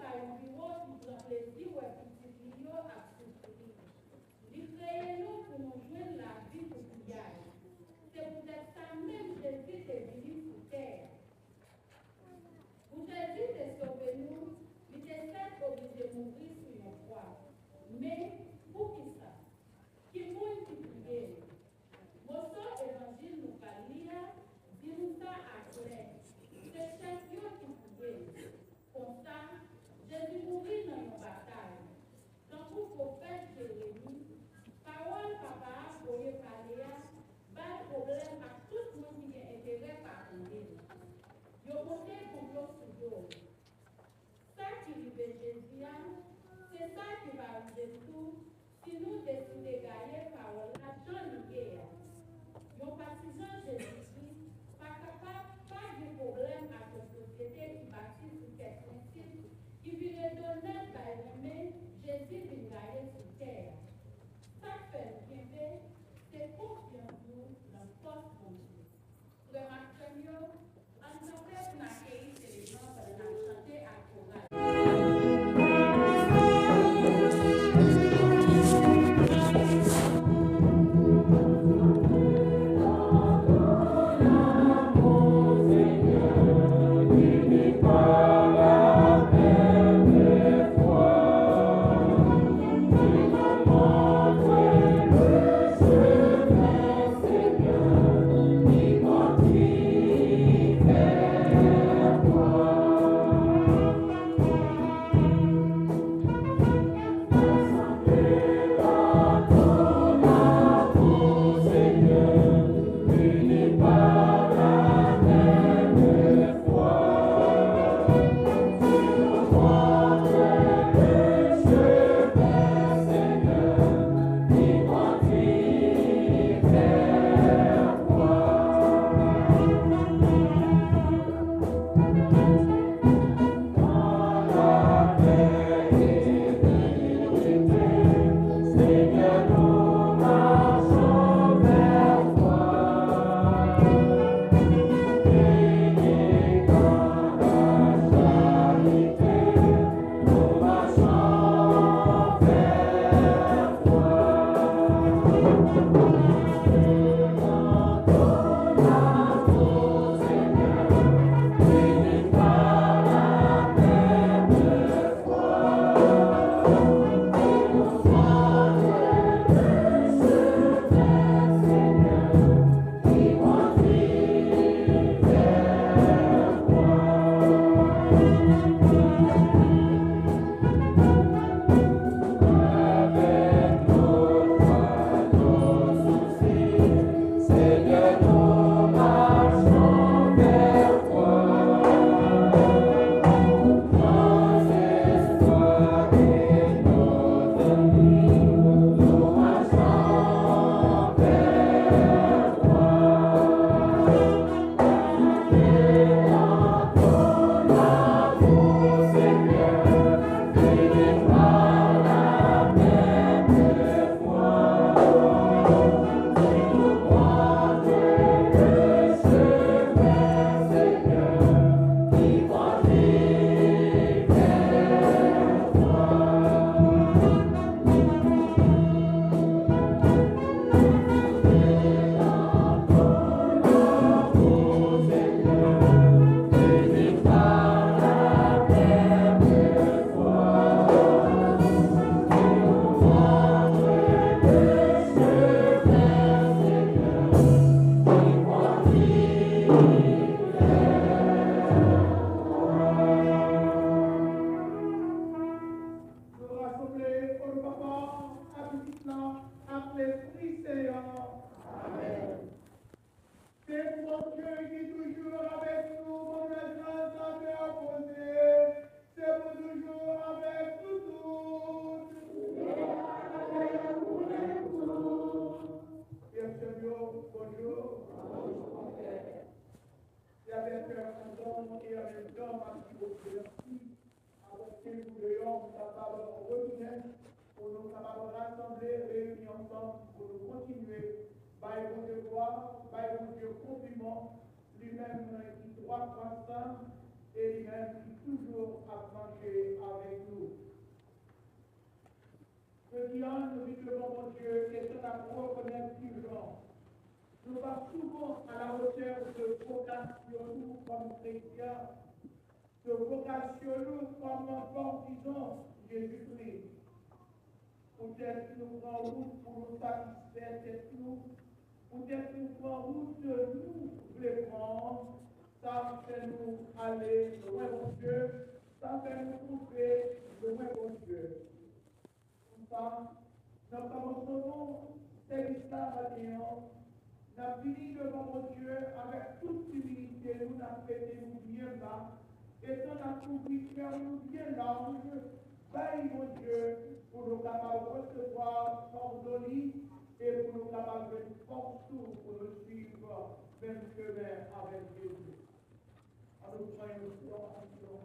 par un bureau qui prend plaisir ou un petit vidéo à souffrir. Il crée nous pour nous joindre la vie pour prière. C'est peut-être ça même Jésus est venu sur terre. Pour Jésus de sauver nous, il était certes obligé de mourir sur une croix. Mais pour qui ça? Qui mouille qui prie? Mon évangile nous parle, dit-nous ça à clair. C'est champion qui pouvait. Comme ça, Jésus mourit dans une bataille. Dans le prophète Jérémie, parole papa pour y parler, pas de problème à tout le monde qui a intérêt par lui. Yo monté complot sur eux. Ça qui arrive Jésus, c'est ça qui va arriver tout si nous décidons de gagner parole là dans la guerre. Nos partisans Jésus-Christ pas capable pas de problème à la société qui bâtit sur quel principe qui vient donner par lui-même Jésus vient gagner sur terre. Ça fait bien c'est confiance nous dans le poste de Dieu. Frère Maximilien, en tant que accueilli ces gens pour la chanter à chorale. Pour nous capables rassembler, réunir ensemble, pour nous continuer, by bon Dieu gloire, by bon Dieu compliment, lui-même qui droit croissant, et lui-même qui toujours a marché avec nous. Le diable, nous dit devant mon Dieu, et c'est à reconnaître urgent. Nous sommes souvent à la recherche de vocation, nous, comme chrétiens, de vocation, nous, comme enfants, disons, Jésus-Christ. Peut-être nous prenons route pour nous satisfaire, peut-être nous prenons route de nous voulons prendre, ça fait nous aller loin, mon Dieu, ça fait nous trouver loin, mon Dieu. Comme ça, nous commençons cette histoire maintenant. Nous avons fini devant mon Dieu avec toute humilité, nous avons fait nous bien bas, et nous avons compris faire nous bien large, bâille mon Dieu, pour nous capables de recevoir pardonner et pour nous capables de force pour nous suivre, même chemin avec Jésus. En nous prenons nous en action.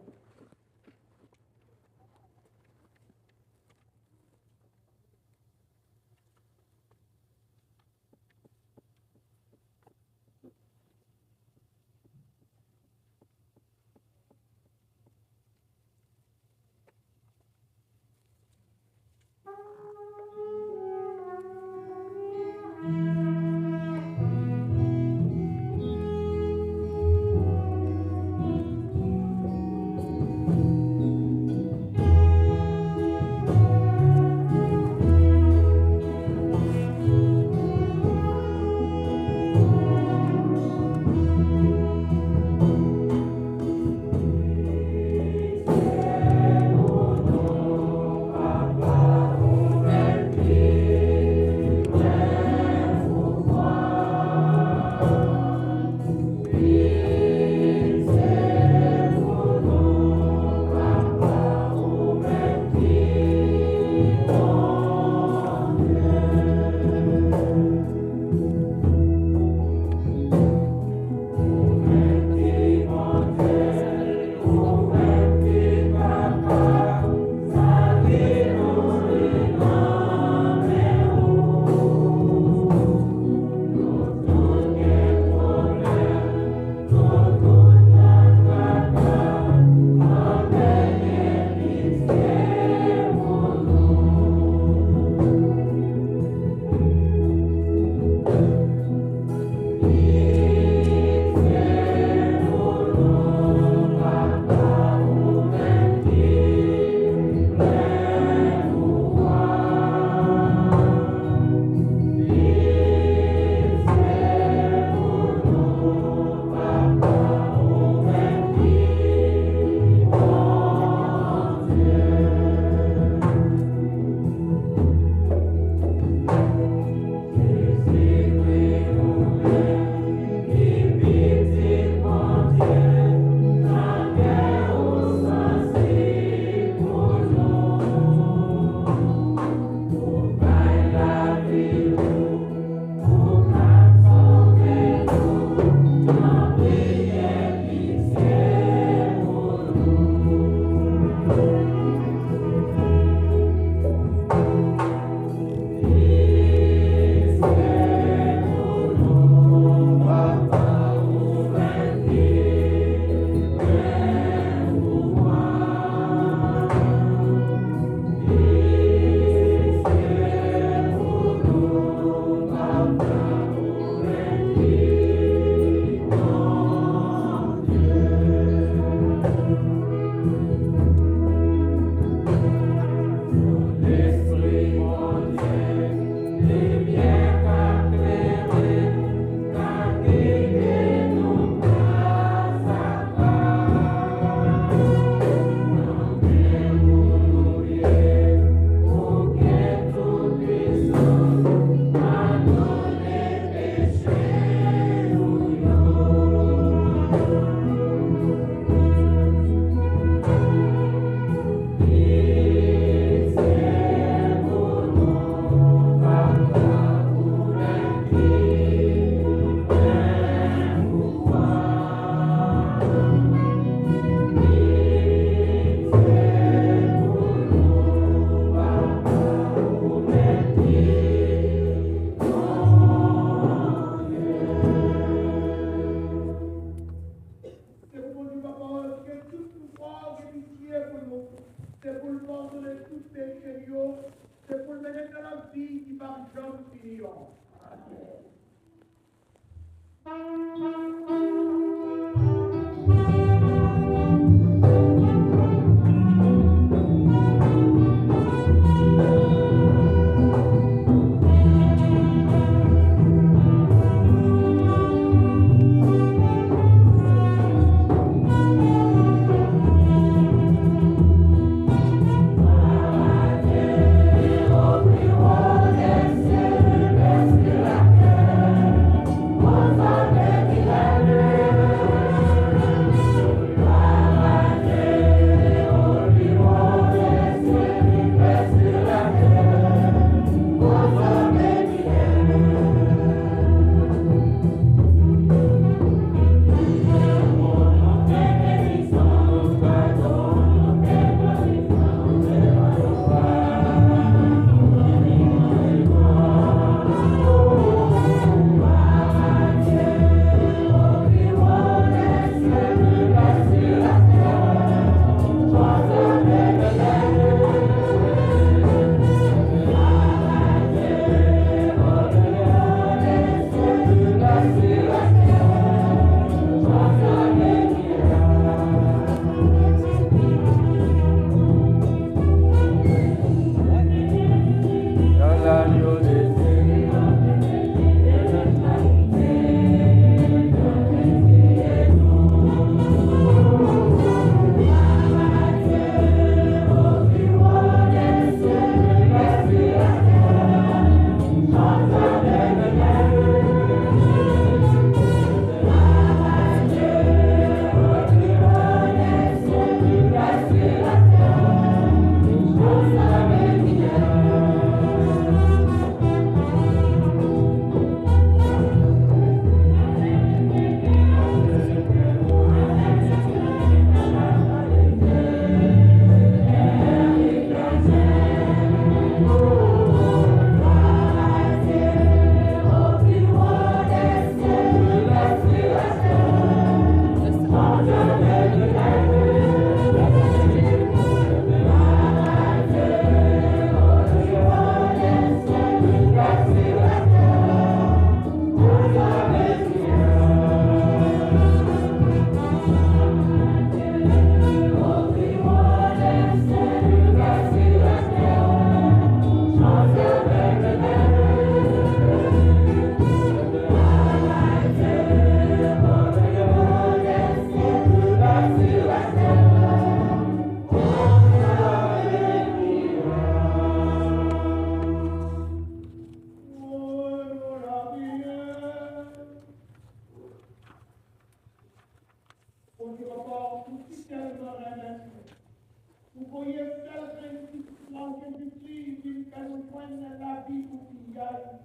Vous voyez certains disciples que j'utilise jusqu'à nous joindre la vie pour qu'il y aille.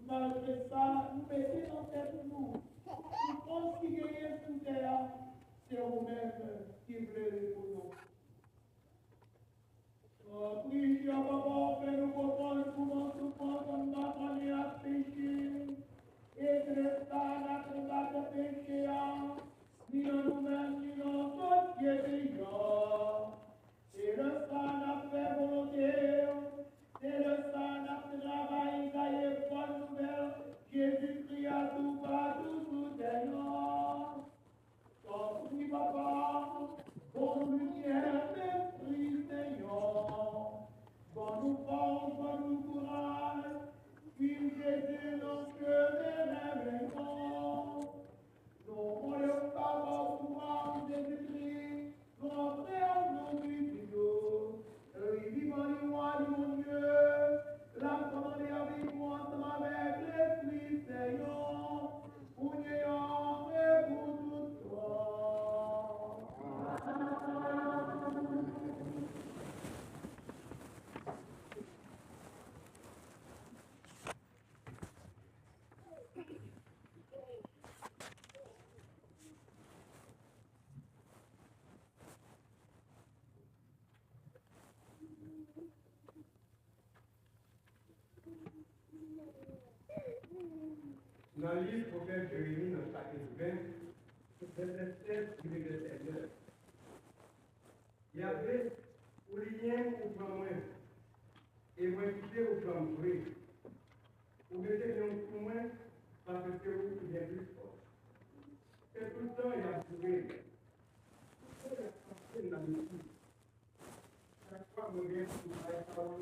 Malgré ça, nous mettons en tête nous considérer sous terre, c'est vous-même qui voulez pour nous. Priez, papa, fais-nous comprendre comment nous pouvons nous à pécher et de ça, la combattre péché, ni dans nous-mêmes, ni dans notre société. C'est le sang n'a fait volonté, c'est le sang n'a fait travail, ça y est, bonne nouvelle, Jésus-Christ a tout partout, tout est non. Donc, oui, papa, bon lumière, l'Esprit Seigneur, bonne force, bonne courage, puis Jésus, notre révélation. Nous voulons pas pouvoir Jésus-Christ, notre Père, nos vidéos, et vivant mon Dieu, la commandée avec moi, ensemble avec l'Esprit Seigneur, pour néant et pour tout temps. Dans le livre prophète Jérémie, dans le chapitre 20, verset 16 et verset 9, il y avait pour lien au plan moins, et moi quitter au plan joué. Vous mettez un coup moins parce que vous êtes plus fort. C'est tout le temps, il y a trouvé. Tout le temps, il y a pensé dans le coup. Chaque fois que je viens pour travailler par là,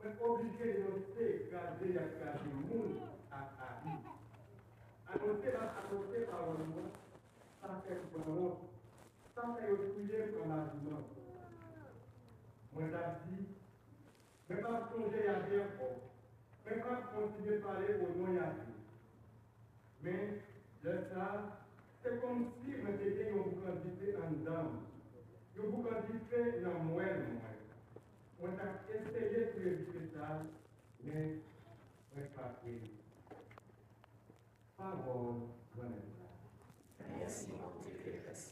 je suis obligé de noter, garder le monde à vie. Annoncer par le monde, ça fait vraiment, ça fait reculer par l'argument. Moi, j'ai dit, je ne vais pas songer à bien fort. Je ne vais pas continuer à parler au nom de Dieu. Mais, de ça, c'est comme si je m'étais un boucan en dame. Un boucan dans moi. On a essayé de éviter ça, mais on n'a pas fait. Parole, Vanessa. Merci, mon Dieu, merci.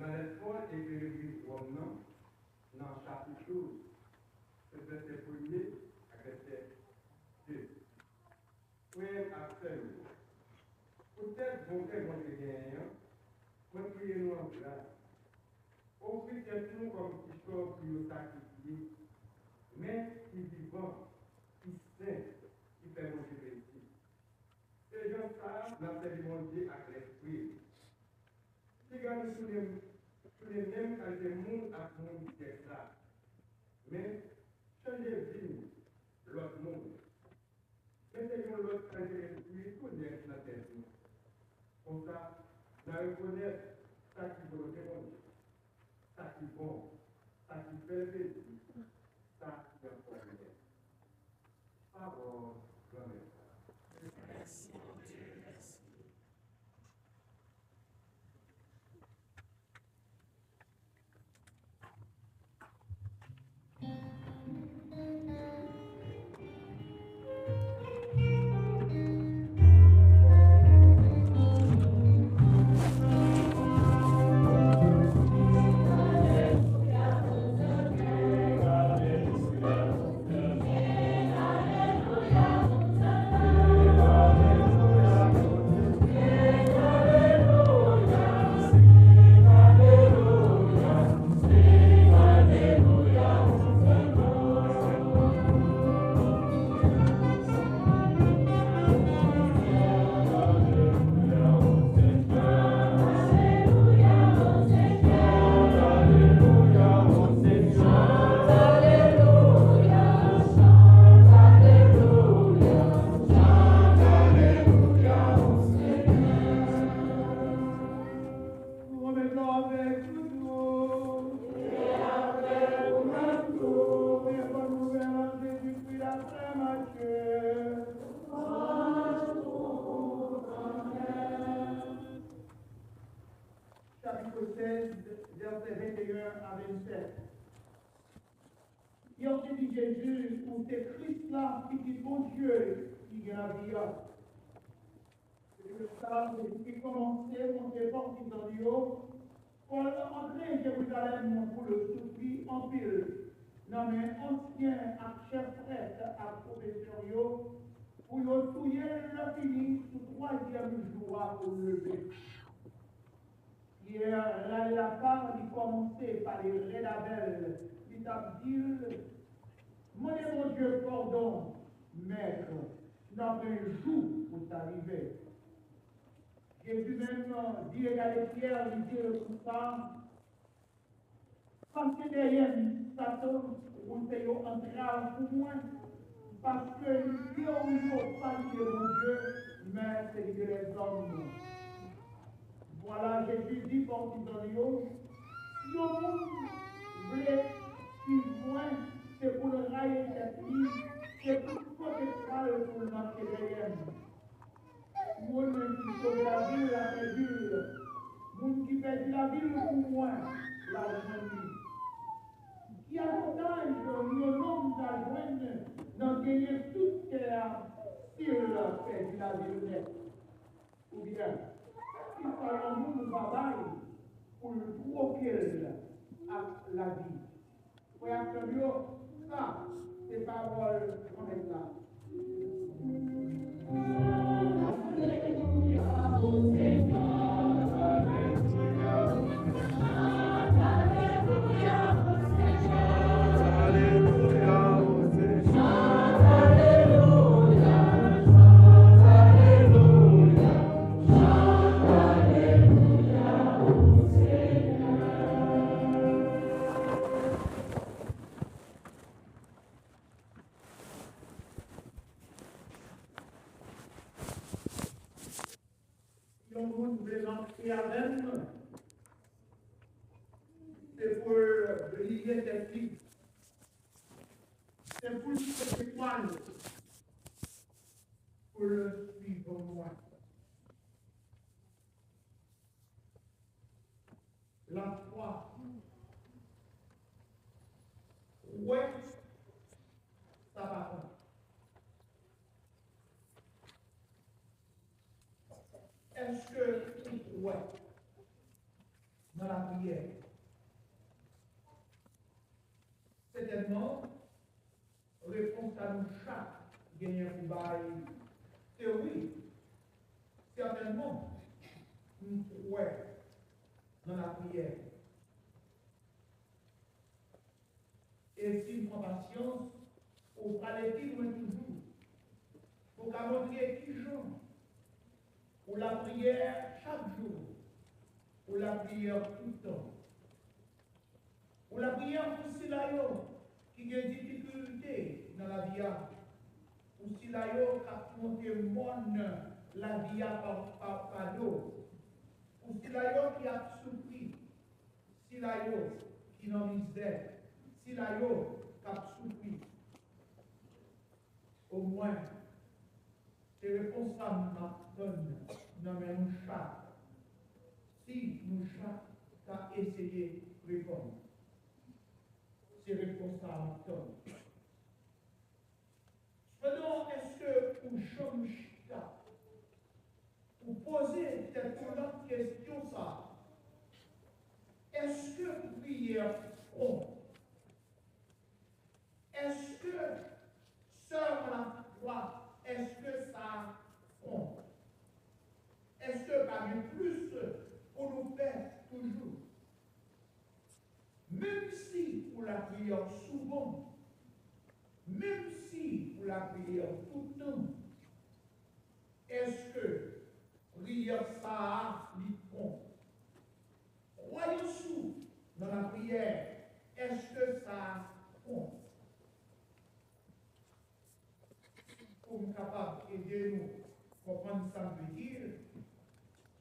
Dans l'espoir et que l'église Rome, dans le chapitre 12, c'est verset 1er à verset 2. Frère Axel, peut-être bon frère, bon gagnant, moi priez-nous en grâce. Offrez-nous comme histoire pour nous sacrifier, mais qui vivant, qui saint, qui fait manger réussir. Ces gens-là, n'a servi mon Dieu avec l'esprit. Si regardez tous les mêmes quand les mondes à monde qui est ça. Mais changez de vie, l'autre monde. Mettez-nous l'autre quand l'esprit connaît la tête. Comme ça, nous reconnaître ça qui veut répondre, ça qui est bon, ça qui fait plaisir, ça qui est important. Parole, grand-mère. Merci, mon Dieu, merci. 17. Il a dit Jésus, ou c'est Christ là, qui dit bon Dieu, qui a la vie. Le salle qui commençait, mon départ qui dans l'eau, pour entrer Jérusalem pour le souffrir en pile. Non mais ancien, à chef prêtre, à professeur, pour le touiller le fini, sous 3e jour pour le lever. Hier, la part, il commençait par les rédabelles, il t'a dit, mon Dieu, pardon, maître, dans un jour pour t'arriver. Jésus même dit à Pierre, il dit comme ça, parce que derrière Satan, vous faites entrer pour moi, parce que Dieu n'a pas dit mon Dieu, mais c'est les hommes. Voilà, Jésus dit pour qui dans l'eau, si le monde voulait suivre moi, c'est pour le railler cette vie, c'est pour le marcher derrière nous. Moun qui sauve la ville, la ville. Moun qui perd la ville pour moi, la journée. Qui avantage le nom de la journée, dans gagner toute terre, s'il perd la ville nette. Ou bien, il faut un monde travail pour le troquer à la vie. Pour accueillir ça, c'est paroles qu'on est là. C'est pour briller cette vie. C'est pour cette étoile. Pour le suivre moi. La foi. Ouais, ça va pas. Est-ce que ouais, dans la prière, certainement, réponse à nous chaque gagnant pour bail, c'est oui, certainement, ouais, dans la prière. Et si prend patience, on va les dire toujours, pour qu'à montrer qui joue. Pour la prière chaque jour, pour la prière tout le temps. Pour la prière pour Silayo, qui a des difficultés dans la vie. Pour Silayo, qui a monté monde la vie par l'eau. Pour Silayo, qui a souffert. Silayo, qui n'a misère. Silayo, qui a souffert. Au moins, c'est responsable dans nous chaque. Si nous chaque a essayé de répondre, c'est responsable. Cependant, est-ce que pour changer, pour poser cette question, ça, est-ce que prière front? Est-ce que seul la foi, est-ce que ça front? Est-ce que pas plus pour nous faire toujours? Même si pour la prière souvent, même si pour la prière tout le temps, est-ce que prière ça lui prend? Croyons-nous dans la prière, est-ce que ça prend? Pour nous capable d'aider nous comprendre ça veut dire,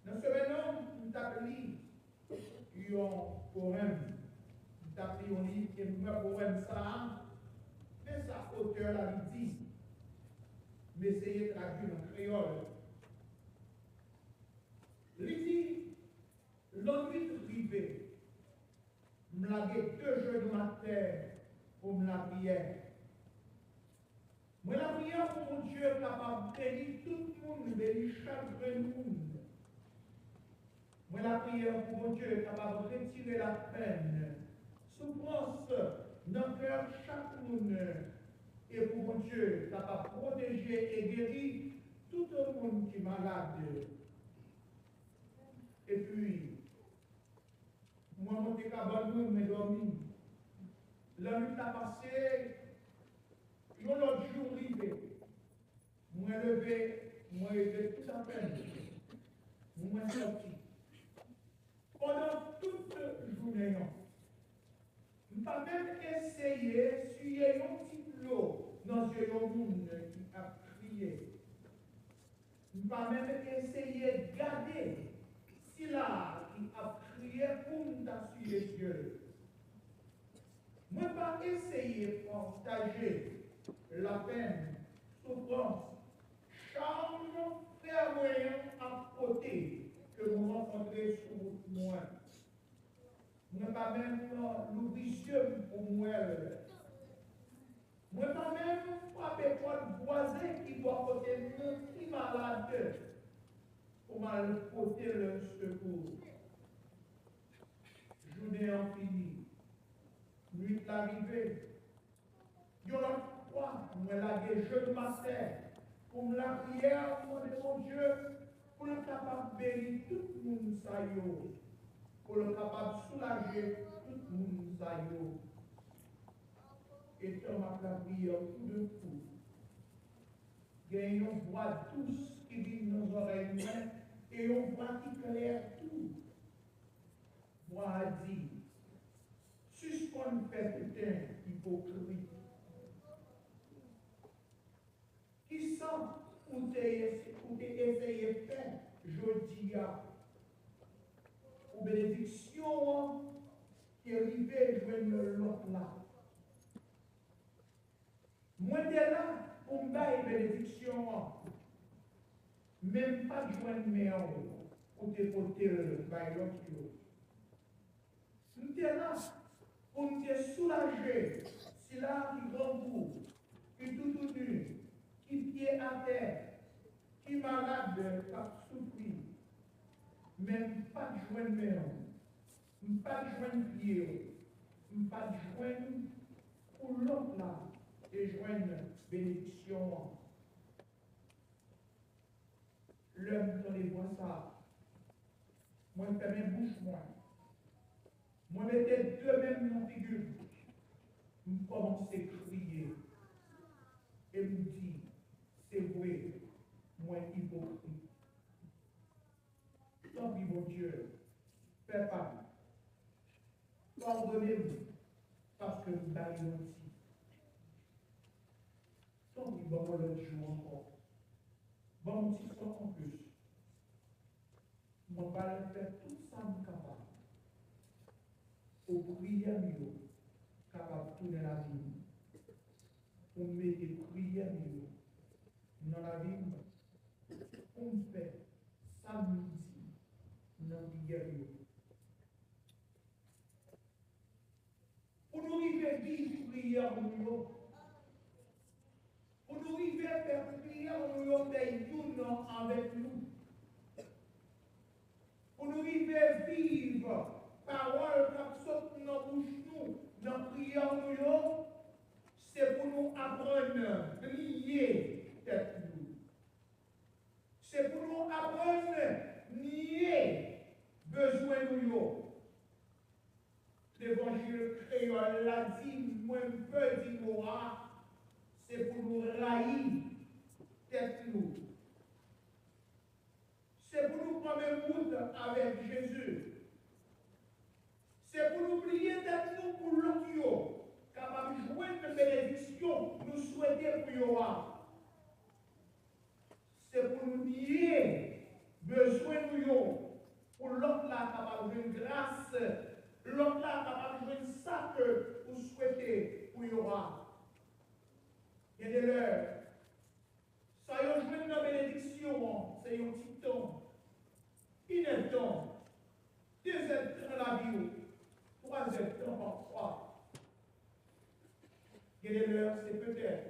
dans ce moment, nous avons lu un poème, nous avons lu un livre, et nous avons poème ça, mais ça, auteur l'a dit, mais essayez de traduire en créole. Il dit, l'ennui privé, me laguer 2 genoux à terre pour me la prière. Moi, la prière pour mon Dieu capable de bénir tout le monde, bénir chaque monde. Moi, la prière pour mon Dieu capable de retirer la peine, souffrance dans le cœur chaque monde. Et pour mon Dieu capable de protéger et guérir tout le monde qui est malade. Et puis, moi, mon cabane, me dormi. La nuit a passé, l'autre jour arrivé. Moi, levé tout à peine. Moi, sorti. Pendant toute journée, je n'ai pas même essayé de suivre un petit lot dans ce monde qui a crié. Je n'ai pas même essayé de garder si là qui a crié pour nous assurer Dieu. Je n'ai pas essayé de partager la peine, souffrance, charme, faire moyen à côté que vous rencontrez sur moi. Je n'ai pas même l'ouvricieux pour moi. Je n'ai pas même frappé pour le voisin qui doit porter mon petit malade pour mal porter le secours. Journée en fini. Nuit l'arrivée. Il y a fois, je me laguer je ma terre pour me la prière, mon Dieu, pour le capable de bénir tout le monde, pour le capable de soulager tout le monde, et quand ma prière tout de coup, gagne une voix douce qui vient dans nos oreilles, et une voix qui claire tout. Voix a dit, suspend fait putain hypocrite. Qui sent ou t'es essayé de faire, je dis ou bénédiction qui est arrivée, je vais me l'autre là. Moi, t'es là pour me faire une bénédiction, même pas de joindre mes pour te porter le l'autre. Nous t'es là pour me soulager, c'est là qui grand bout, qui tout nu, qui pied à terre, qui malade, qui souffrir. Même pas de joindre mes pas de joindre pied, pas de joindre pour l'autre là, et joindre bénédiction. L'homme dans les voix ça. Moi, je fais mes bouches, moi, je mettais 2 mêmes dans la figure. Je commence à crier. Et me dit, c'est vrai, moi, hypocrite. Tant pis, mon Dieu, fais pas. Pardonnez-vous, parce que vous m'avez menti. Tant pis, bon, l'autre jour encore. Bon, mon petit soir en plus. Moi, je vais faire tout ça, mon capable. Pour prier mieux, capable de tourner la vie. Pour mettre des prières mieux dans la vie. On fait samedi dans la prière mieux. Pour nous arriver à vivre prière mieux. Pour nous arriver à faire prière mieux, avec nous. Pour nous arriver à vivre parole qui saute dans la bouche nous, dans la prière nous, c'est pour nous apprendre à nier tête nous. C'est pour nous apprendre à nier besoin nous. L'évangile créole l'a dit, moins peu dit moi, c'est pour nous raïr tête nous. C'est pour nous prendre route avec Jésus. C'est pour nous oublier d'être nous pour l'autre, capable de jouer une bénédiction, nous souhaiter pour Yoa. C'est pour nous nier besoin nous, pour l'autre là, capable de une grâce, l'autre là, capable de une sac pour souhaiter pour Yoa. Il y a des l'heure. Soyons joués une bénédiction, c'est un petit temps. Il est temps. 2 heures dans la vie, 3 heures temps Quelle est l'heure? C'est peut-être.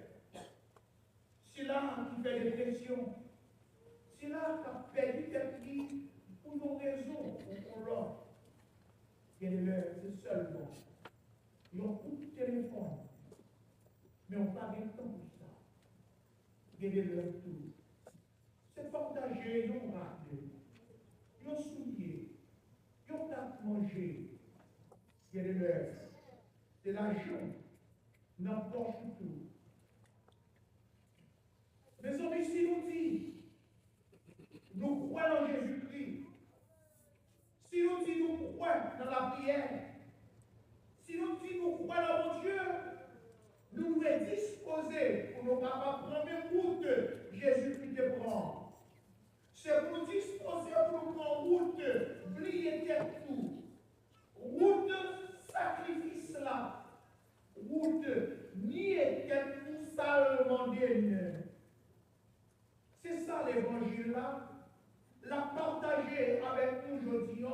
C'est là qui fait des pressions. C'est là qui a perdu tête pour nos raisons, pour l'autre. Quelle est l'heure? C'est seulement. Ils ont coup de téléphone. Mais on n'a pas de temps pour ça. Quelle est l'heure tout? C'est partager, ils ont raté. Ils ont souillé. Ils ont mangé. Quelle est l'heure? C'est l'argent. N'importe tout. Mes amis, si nous disons, nous croyons en Jésus-Christ, si nous disons, nous croyons dans la prière, si nous disons, nous croyons dans mon Dieu, nous nous sommes disposés pour nous capables de prendre la route que Jésus-Christ te prend. C'est pour nous disposer pour nous prendre route, oublier tout, route sacrifice là, route nier tout salement. C'est ça l'évangile là. La partager avec nous aujourd'hui.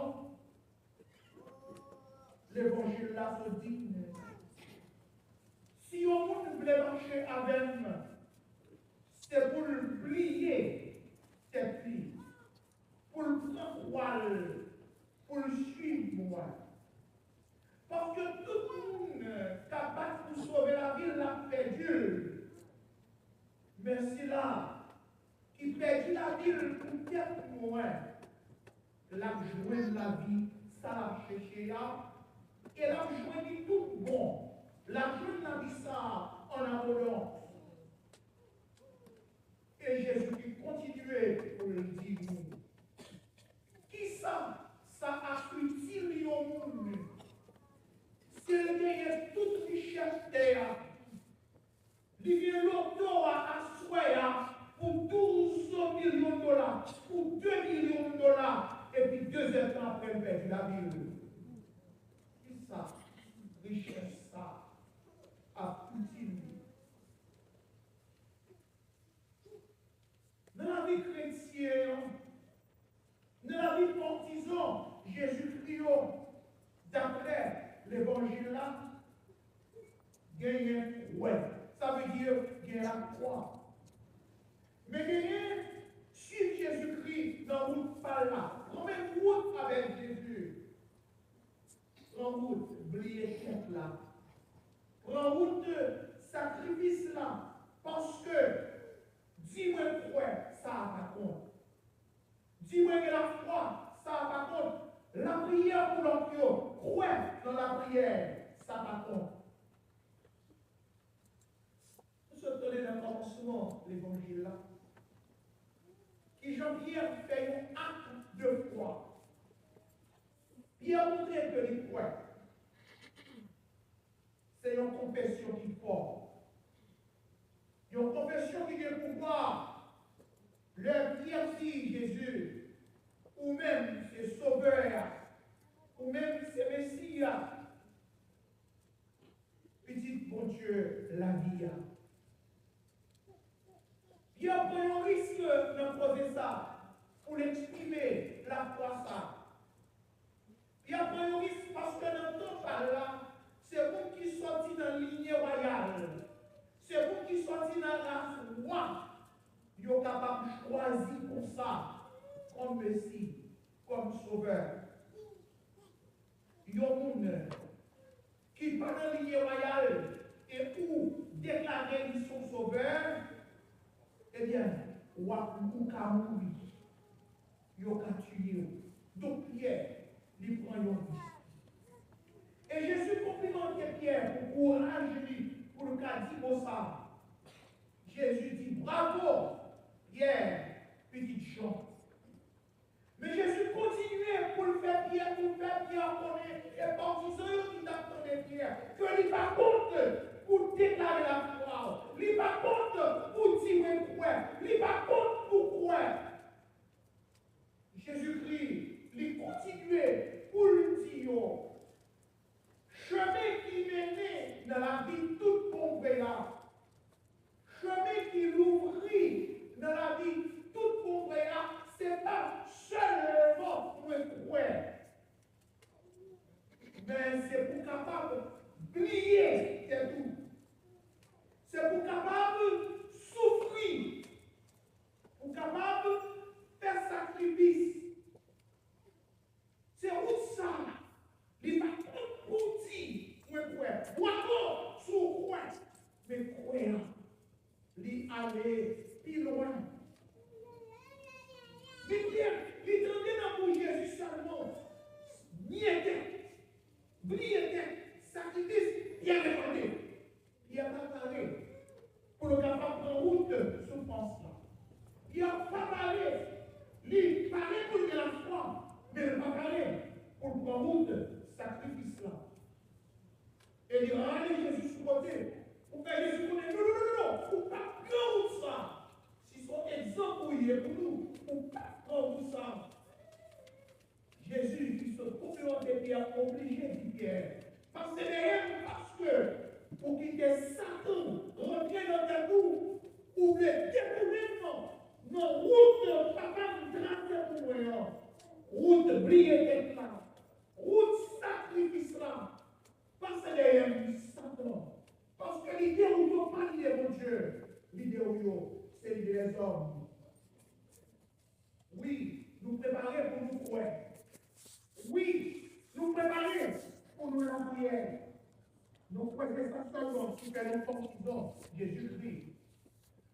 L'évangile là se dit. Si on voulait marcher avec nous, c'est pour le plier tes pieds, pour le prendre, pour le suivre moi. Parce que tout le monde capable pour sauver la vie l'a perdu. Mais c'est là qui perdit la vie pour quelques mois, l'a joué la vie, ça l'a cherché là, et l'a joué tout bon. La joué la vie ça en abondance. Et Jésus qui continuait pour le dire. Qui ça a utile au monde? S'il gagne toute richesse terre, il vient l'auto à soi pour 12 millions de dollars, pour 2 millions de dollars, et puis 2 ans après, il perd la ville. Qui ça? Richesse ça a utile. Dans la vie chrétienne, dans la vie partisan, Jésus-Christ, d'après l'évangile là, gagne, ouais. Ça veut dire gagne la croix. Mais gagne, suivre Jésus-Christ dans la route par là. Prends une route avec Jésus. Prends route, oubliez tête là. Prends route sacrifice là. Parce que, dis-moi quoi, ça n'a pas compte. Dis-moi que la foi, ça n'a pas compte. La prière pour l'enquête, croire dans la prière, ça n'a pas compte. Nous sommes donnés dans le commencement, l'évangile là. Qui Jean-Pierre fait un acte de foi. Pierre montrait que les croix, c'est une confession qui forme. Une confession qui a le pouvoir. Leur dire si Jésus, ou même c'est Sauveur, ou même c'est Messie, petit bon Dieu, la vie. Pierre prend un risque de poser ça, pour l'exprimer, la foi ça. Pierre prend un risque parce que dans le temps par là, c'est vous qui sortez dans la lignée royale. C'est vous qui sortez dans la race roi. Vous êtes capable de choisir pour ça, comme Messie, comme Sauveur. Il y a un monde qui va dans la lignée royale et où déclarer qu'ils sont sauveurs, eh bien, ou à mourir. Il y a tué. Donc Pierre, il prend un risque. Et Jésus complimente Pierre pour courage pour le cas de ça. Jésus dit bravo, Pierre, petit Jean. Mais Jésus continuait pour le faire Pierre, connaître, et partisan qui t'attendait Pierre, que il va compte pour déclarer la foi, il va compte pour dire quoi, il va compte pour quoi. Jésus-Christ, il continuait pour le dire, chemin qui menait dans la vie toute pauvre, chemin qui l'ouvrit dans la vie toute pauvre, c'est pas seulement pour croire, mais c'est pour capable de plier tout. bien réparé. Il a préparé pour le capable de route souffrance là. Il a préparé, il paraît pour la foi, mais il n'a pas parlé pour le route sacrifice là. Et il a ramené Jésus sur le côté. Pour faire Jésus connaître, non, pour pas prendre ça. Si son exemple il est pour nous, pour pas prendre ça. Jésus qui se confrontait Pierre, obligé de Pierre. Parce que derrière, parce que pour quitter Satan, rentrer dans ta boue, ou le découvrir, non, route, papa, grâce pour moi, route, briller tête là, route, sacrifice là, parce que derrière, Satan. Parce que l'idée où il n'y a pas l'idée, mon Dieu, l'idée où c'est l'idée des hommes. Oui, nous préparer pour nous croire. Oui, nous préparer pour nous la prière. Nous préparer ça seulement qui fait longtemps qu'ils ont Jésus-Christ.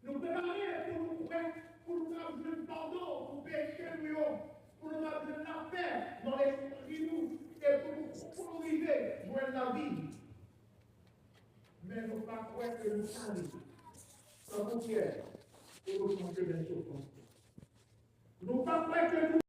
Nous préparer pour nous croire, pour nous avoir le pardon, pour pécher nous, pour nous avoir la paix dans l'esprit nous, et pour nous arriver, joindre la vie. Mais nous ne pas croire que nous allons, sans frontière, pour nous changer les choses. Nous ne pas croire que nous